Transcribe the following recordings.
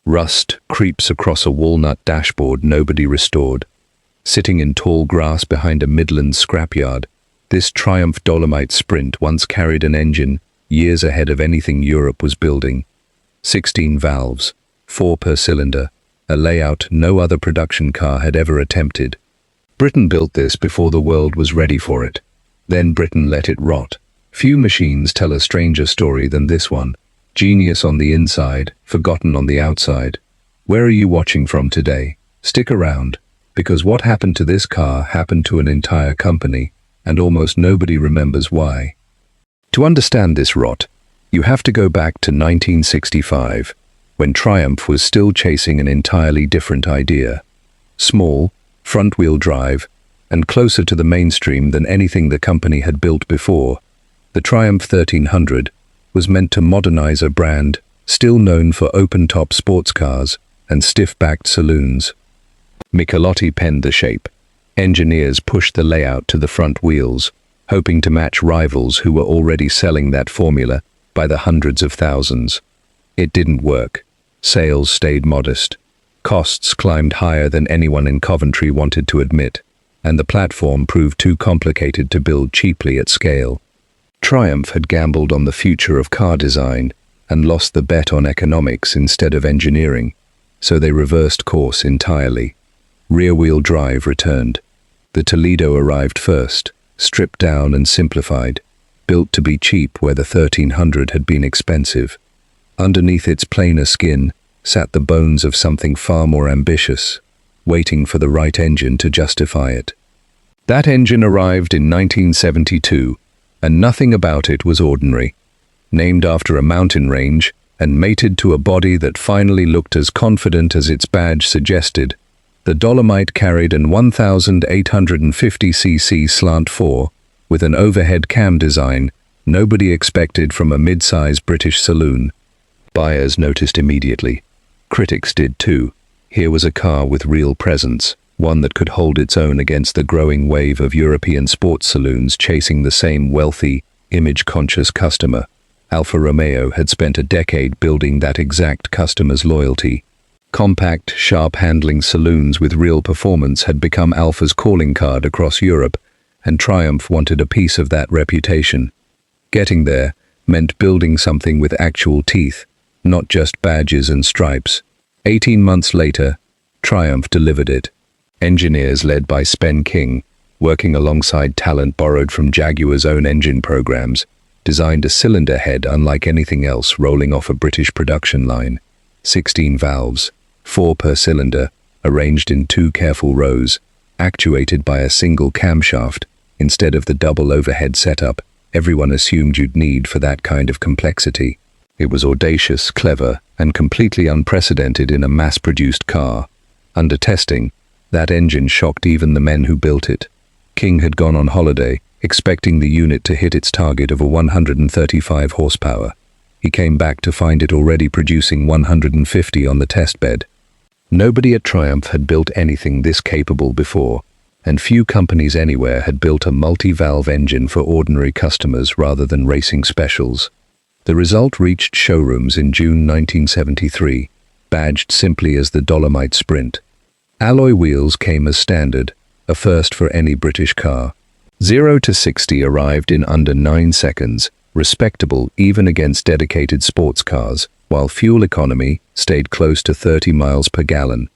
Rust creeps across a walnut dashboard nobody restored. Sitting in tall grass behind a Midlands scrapyard, this Triumph Dolomite Sprint once carried an engine years ahead of anything Europe was building. 16 valves, 4 per cylinder, a layout no other production car had ever attempted. Britain built this before the world was ready for it. Then Britain let it rot. Few machines tell a stranger story than this one. Genius on the inside, forgotten on the outside. Where are you watching from today? Stick around, because what happened to this car happened to an entire company, and almost nobody remembers why. To understand this rot, you have to go back to 1965, when Triumph was still chasing an entirely different idea. Small, front-wheel drive, and closer to the mainstream than anything the company had built before, the Triumph 1300 was meant to modernize a brand still known for open-top sports cars and stiff-backed saloons. Michelotti penned the shape. Engineers pushed the layout to the front wheels, hoping to match rivals who were already selling that formula by the hundreds of thousands. It didn't work. Sales stayed modest. Costs climbed higher than anyone in Coventry wanted to admit, and the platform proved too complicated to build cheaply at scale. Triumph had gambled on the future of car design and lost the bet on economics instead of engineering, so they reversed course entirely. Rear-wheel drive returned. The Toledo arrived first, stripped down and simplified, built to be cheap where the 1300 had been expensive. Underneath its plainer skin sat the bones of something far more ambitious, waiting for the right engine to justify it. That engine arrived in 1972, and nothing about it was ordinary. Named after a mountain range and mated to a body that finally looked as confident as its badge suggested, the Dolomite carried an 1,850cc slant 4 with an overhead cam design nobody expected from a mid-size British saloon. Buyers noticed immediately. Critics did too. Here was a car with real presence, one that could hold its own against the growing wave of European sports saloons chasing the same wealthy, image-conscious customer. Alfa Romeo had spent a decade building that exact customer's loyalty. Compact, sharp-handling saloons with real performance had become Alfa's calling card across Europe, and Triumph wanted a piece of that reputation. Getting there meant building something with actual teeth, not just badges and stripes. 18 months later, Triumph delivered it. Engineers led by Spen King, working alongside talent borrowed from Jaguar's own engine programs, designed a cylinder head unlike anything else rolling off a British production line. 16 valves, 4 per cylinder, arranged in 2 careful rows, actuated by a single camshaft instead of the double overhead setup everyone assumed you'd need for that kind of complexity. It was audacious, clever, and completely unprecedented in a mass-produced car. Under testing, that engine shocked even the men who built it. King had gone on holiday, expecting the unit to hit its target of 135 horsepower. He came back to find it already producing 150 on the test bed. Nobody at Triumph had built anything this capable before, and few companies anywhere had built a multi-valve engine for ordinary customers rather than racing specials. The result reached showrooms in June 1973, badged simply as the Dolomite Sprint. Alloy wheels came as standard, a first for any British car. 0 to 60 arrived in under 9 seconds, respectable even against dedicated sports cars, while fuel economy stayed close to 30 miles per gallon.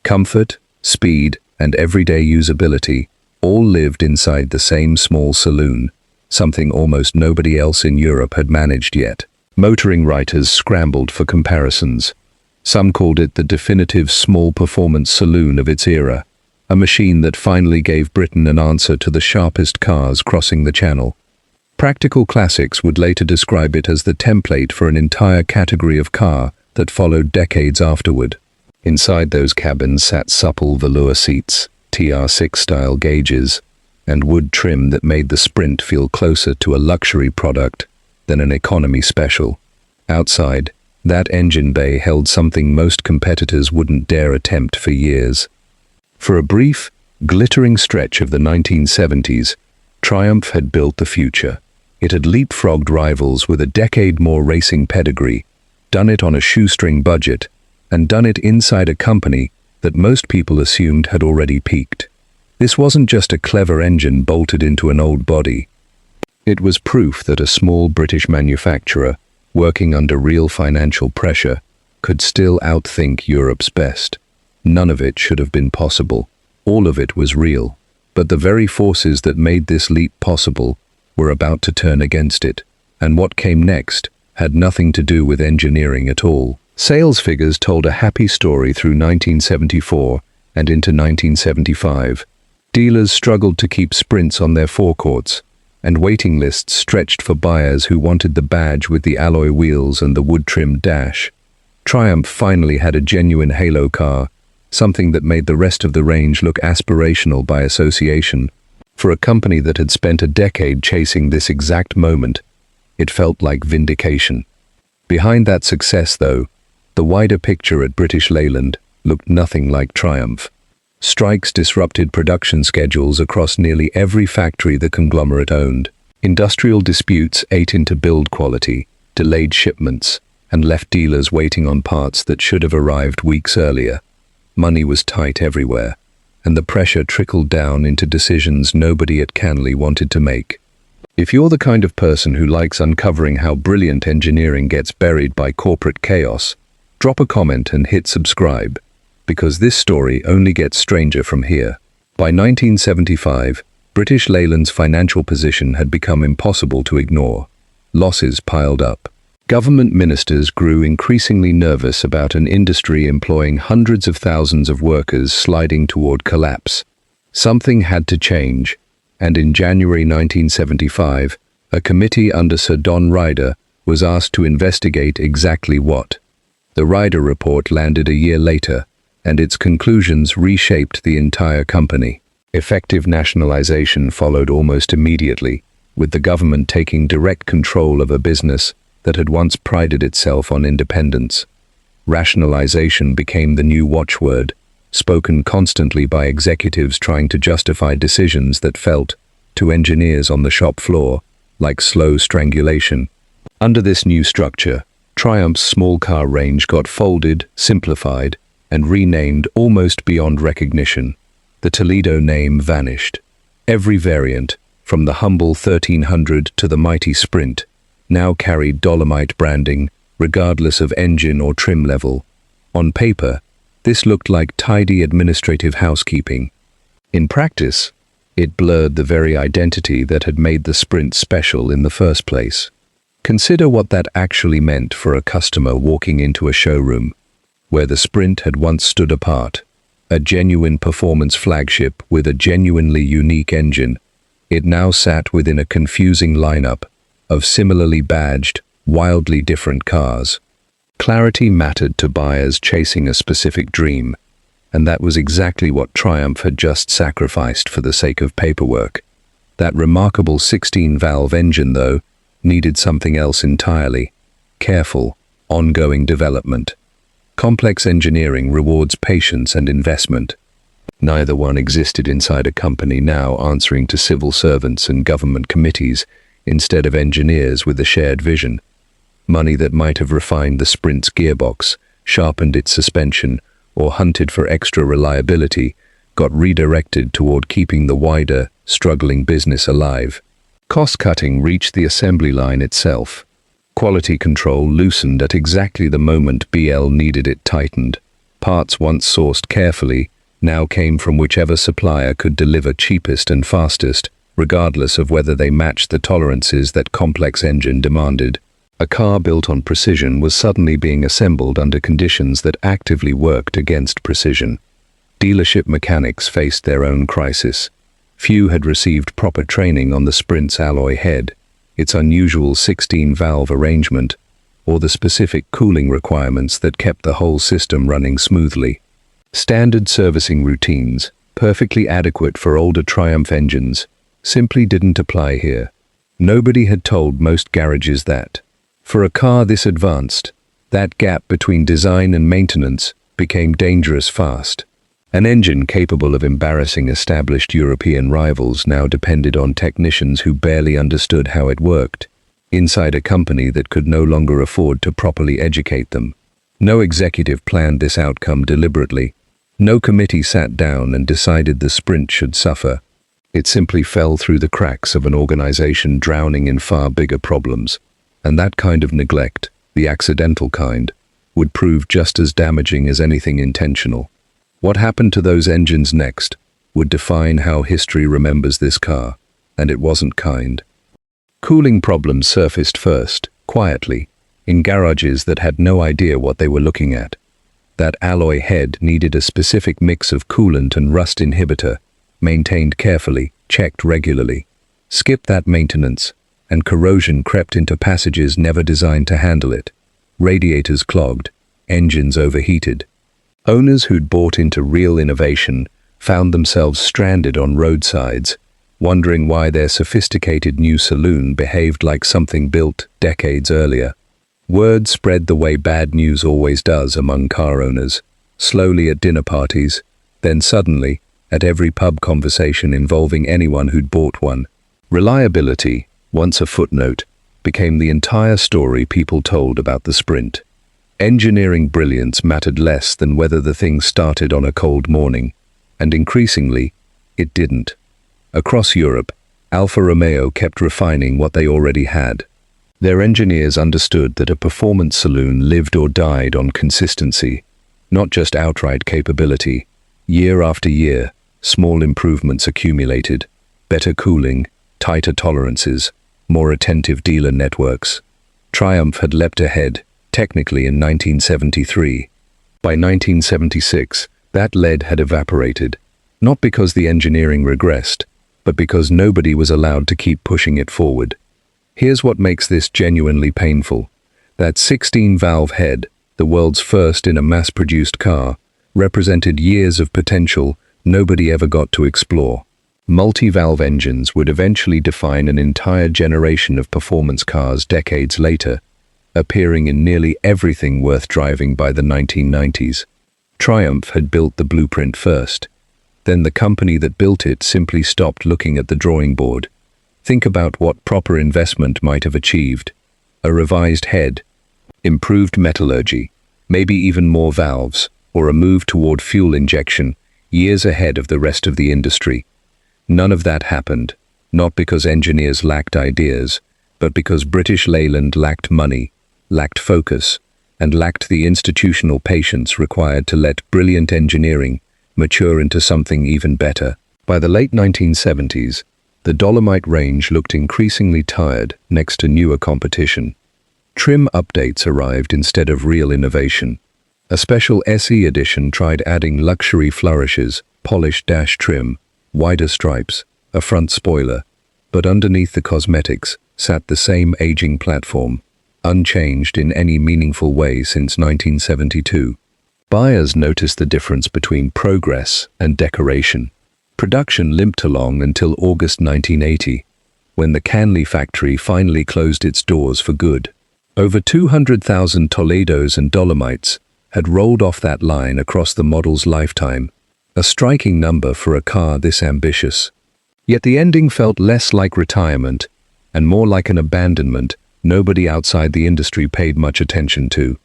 Comfort, speed, and everyday usability all lived inside the same small saloon, something almost nobody else in Europe had managed yet. Motoring writers scrambled for comparisons. Some called it the definitive small performance saloon of its era, a machine that finally gave Britain an answer to the sharpest cars crossing the Channel. Practical Classics would later describe it as the template for an entire category of car that followed decades afterward. Inside those cabins sat supple velour seats, TR6-style gauges, and wood trim that made the Sprint feel closer to a luxury product than an economy special. Outside, that engine bay held something most competitors wouldn't dare attempt for years. For a brief, glittering stretch of the 1970s, Triumph had built the future. It had leapfrogged rivals with a decade more racing pedigree, done it on a shoestring budget, and done it inside a company that most people assumed had already peaked. This wasn't just a clever engine bolted into an old body. It was proof that a small British manufacturer, working under real financial pressure, could still outthink Europe's best. None of it should have been possible. All of it was real. But the very forces that made this leap possible were about to turn against it. And what came next had nothing to do with engineering at all. Sales figures told a happy story through 1974 and into 1975. Dealers struggled to keep Sprints on their forecourts, and waiting lists stretched for buyers who wanted the badge with the alloy wheels and the wood-trimmed dash. Triumph finally had a genuine halo car, something that made the rest of the range look aspirational by association. For a company that had spent a decade chasing this exact moment, it felt like vindication. Behind that success, though, the wider picture at British Leyland looked nothing like Triumph. Strikes disrupted production schedules across nearly every factory the conglomerate owned. Industrial disputes ate into build quality, delayed shipments, and left dealers waiting on parts that should have arrived weeks earlier. Money was tight everywhere, and the pressure trickled down into decisions nobody at Canley wanted to make. If you're the kind of person who likes uncovering how brilliant engineering gets buried by corporate chaos, drop a comment and hit subscribe, because this story only gets stranger from here. By 1975, British Leyland's financial position had become impossible to ignore. Losses piled up. Government ministers grew increasingly nervous about an industry employing hundreds of thousands of workers sliding toward collapse. Something had to change, and in January 1975, a committee under Sir Don Ryder was asked to investigate exactly what. The Ryder report landed a year later, and its conclusions reshaped the entire company. Effective nationalization followed almost immediately, with the government taking direct control of a business that had once prided itself on independence. Rationalization became the new watchword, spoken constantly by executives trying to justify decisions that felt, to engineers on the shop floor, like slow strangulation. Under this new structure, Triumph's small car range got folded, simplified, and renamed almost beyond recognition. The Toledo name vanished. Every variant, from the humble 1300 to the mighty Sprint, now carried Dolomite branding, regardless of engine or trim level. On paper, this looked like tidy administrative housekeeping. In practice, it blurred the very identity that had made the Sprint special in the first place. Consider what that actually meant for a customer walking into a showroom, where the Sprint had once stood apart, a genuine performance flagship with a genuinely unique engine. It now sat within a confusing lineup of similarly badged, wildly different cars. Clarity mattered to buyers chasing a specific dream, and that was exactly what Triumph had just sacrificed for the sake of paperwork. That remarkable 16-valve engine, though, needed something else entirely: careful, ongoing development. Complex engineering rewards patience and investment. Neither one existed inside a company now answering to civil servants and government committees instead of engineers with a shared vision. Money that might have refined the Sprint's gearbox, sharpened its suspension, or hunted for extra reliability got redirected toward keeping the wider, struggling business alive. Cost-cutting reached the assembly line itself. Quality control loosened at exactly the moment BL needed it tightened. Parts once sourced carefully now came from whichever supplier could deliver cheapest and fastest, regardless of whether they matched the tolerances that complex engine demanded. A car built on precision was suddenly being assembled under conditions that actively worked against precision. Dealership mechanics faced their own crisis. Few had received proper training on the Sprint's alloy head, its unusual 16-valve arrangement, or the specific cooling requirements that kept the whole system running smoothly. Standard servicing routines, perfectly adequate for older Triumph engines, simply didn't apply here. Nobody had told most garages that. For a car this advanced, that gap between design and maintenance became dangerous fast. An engine capable of embarrassing established European rivals now depended on technicians who barely understood how it worked, inside a company that could no longer afford to properly educate them. No executive planned this outcome deliberately. No committee sat down and decided the Sprint should suffer. It simply fell through the cracks of an organization drowning in far bigger problems. And that kind of neglect, the accidental kind, would prove just as damaging as anything intentional. What happened to those engines next would define how history remembers this car, and it wasn't kind. Cooling problems surfaced first, quietly, in garages that had no idea what they were looking at. That alloy head needed a specific mix of coolant and rust inhibitor, maintained carefully, checked regularly. Skip that maintenance, and corrosion crept into passages never designed to handle it. Radiators clogged, engines overheated. Owners who'd bought into real innovation found themselves stranded on roadsides, wondering why their sophisticated new saloon behaved like something built decades earlier. Word spread the way bad news always does among car owners, slowly at dinner parties, then suddenly at every pub conversation involving anyone who'd bought one. Reliability, once a footnote, became the entire story people told about the Sprint. Engineering brilliance mattered less than whether the thing started on a cold morning, and increasingly, it didn't. Across Europe, Alfa Romeo kept refining what they already had. Their engineers understood that a performance saloon lived or died on consistency, not just outright capability. Year after year, small improvements accumulated: better cooling, tighter tolerances, more attentive dealer networks. Triumph had leapt ahead, technically in 1973. By 1976, that lead had evaporated, not because the engineering regressed, but because nobody was allowed to keep pushing it forward. Here's what makes this genuinely painful. That 16-valve head, the world's first in a mass-produced car, represented years of potential nobody ever got to explore. Multi-valve engines would eventually define an entire generation of performance cars decades later, appearing in nearly everything worth driving by the 1990s. Triumph had built the blueprint first. Then the company that built it simply stopped looking at the drawing board. Think about what proper investment might have achieved. A revised head, improved metallurgy, maybe even more valves, or a move toward fuel injection, years ahead of the rest of the industry. None of that happened, not because engineers lacked ideas, but because British Leyland lacked money, lacked focus, and lacked the institutional patience required to let brilliant engineering mature into something even better. By the late 1970s, the Dolomite range looked increasingly tired next to newer competition. Trim updates arrived instead of real innovation. A special SE edition tried adding luxury flourishes, polished dash trim, wider stripes, a front spoiler, but underneath the cosmetics sat the same aging platform, unchanged in any meaningful way since 1972. Buyers noticed the difference between progress and decoration. Production limped along until August 1980, when the Canley factory finally closed its doors for good. Over 200,000 Toledos and Dolomites had rolled off that line across the model's lifetime, a striking number for a car this ambitious. Yet the ending felt less like retirement and more like an abandonment nobody outside the industry paid much attention to.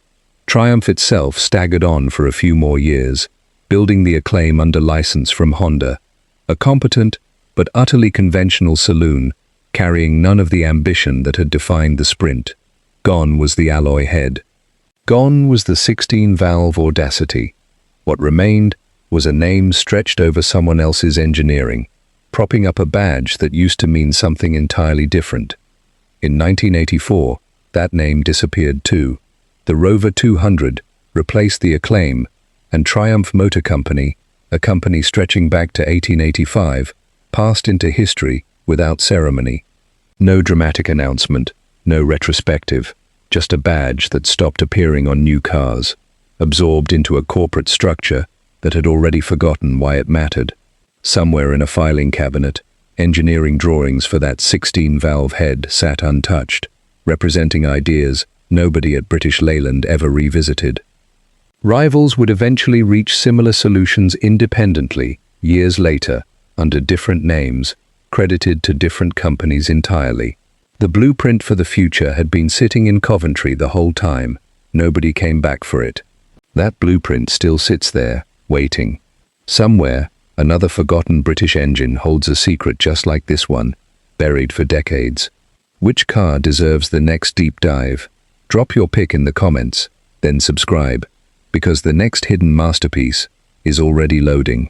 Triumph itself staggered on for a few more years, building the Acclaim under license from Honda, a competent but utterly conventional saloon, carrying none of the ambition that had defined the Sprint. Gone was the alloy head. Gone was the 16-valve audacity. What remained was a name stretched over someone else's engineering, propping up a badge that used to mean something entirely different. In 1984, that name disappeared too. The Rover 200 replaced the Acclaim, and Triumph Motor Company, a company stretching back to 1885, passed into history without ceremony. No dramatic announcement, no retrospective, just a badge that stopped appearing on new cars, absorbed into a corporate structure that had already forgotten why it mattered. Somewhere in a filing cabinet, engineering drawings for that 16-valve head sat untouched, representing ideas nobody at British Leyland ever revisited. Rivals would eventually reach similar solutions independently, years later, under different names, credited to different companies entirely. The blueprint for the future had been sitting in Coventry the whole time, nobody came back for it. That blueprint still sits there, waiting. Somewhere, another forgotten British engine holds a secret just like this one, buried for decades. Which car deserves the next deep dive? Drop your pick in the comments, then subscribe, because the next hidden masterpiece is already loading.